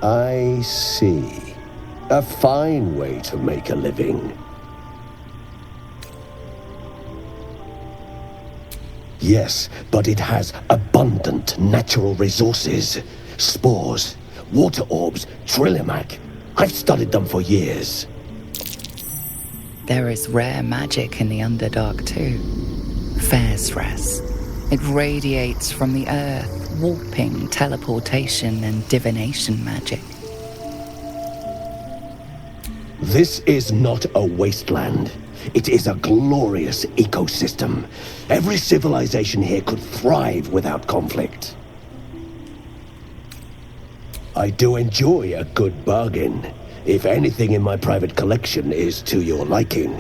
I see. A fine way to make a living. Yes, but it has abundant natural resources. Spores, water orbs, trillimac. I've studied them for years. There is rare magic in the Underdark too. Fairsress. It radiates from the earth, warping, teleportation, and divination magic. This is not a wasteland. It is a glorious ecosystem. Every civilization here could thrive without conflict. I do enjoy a good bargain, if anything in my private collection is to your liking.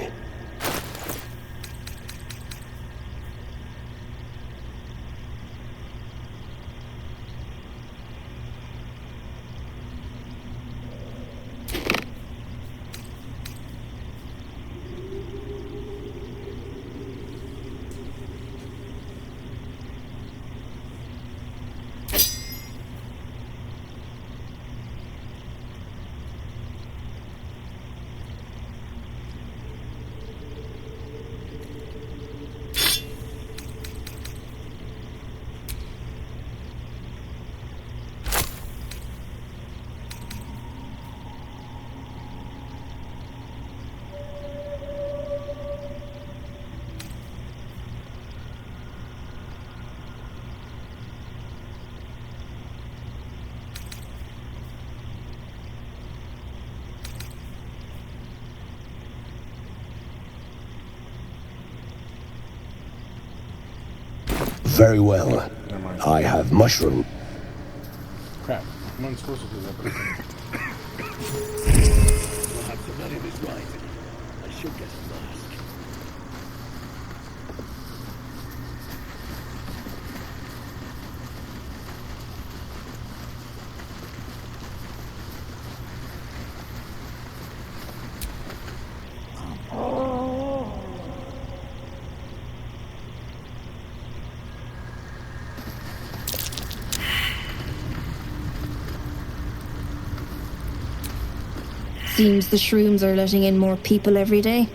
Very well. I have mushroom. crap. I'm not supposed to do that, but I can. Perhaps the medium is right. I should get a mask. Seems the shrooms are letting in more people every day.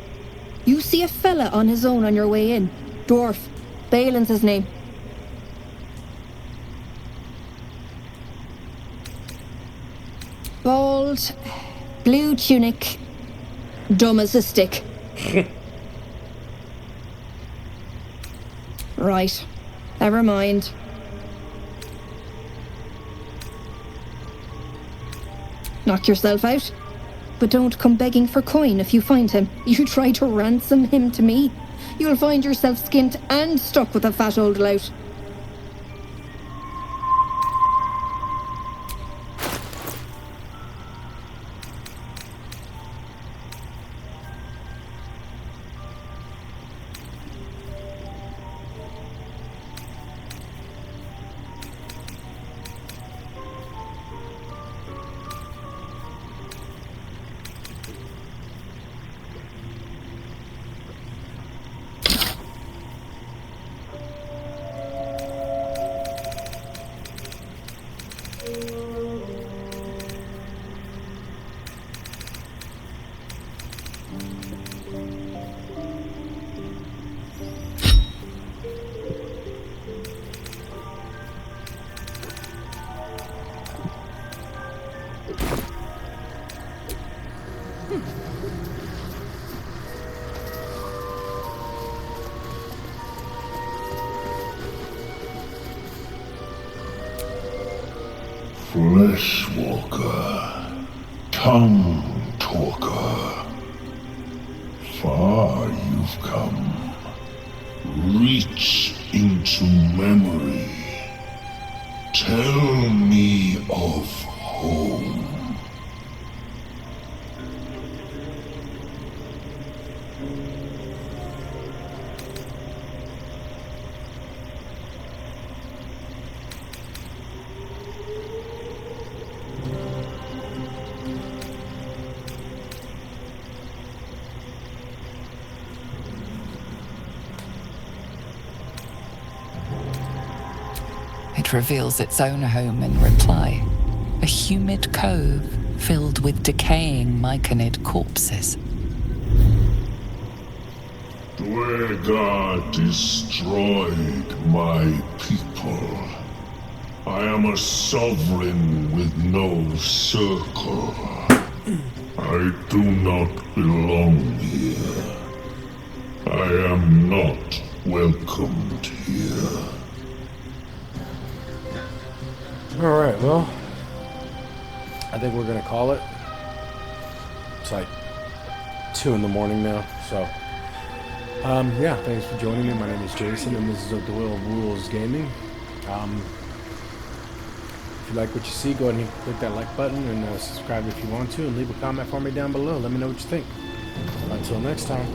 You see a fella on his own on your way in. Dwarf. Balin's his name. Bald, blue tunic, dumb as a stick. Right. Never mind. Knock yourself out. But don't come begging for coin if you find him. You try to ransom him to me, you'll find yourself skint and stuck with a fat old lout. Fleshwalker, tongue talker, far you've come. Reach into memory. Tell me of home. It reveals its own home in reply. A humid cove filled with decaying myconid corpses. Dwegar destroyed my people. I am a sovereign with no circle. I do not belong here. I am not welcomed here. Alright, well, I think we're going to call it. It's like 2 in the morning now, so. Yeah, thanks for joining me. My name is Jason, and this is Doyle Rules Gaming. If you like what you see, go ahead and click that like button and subscribe if you want to, and leave a comment for me down below. Let me know what you think. Until next time.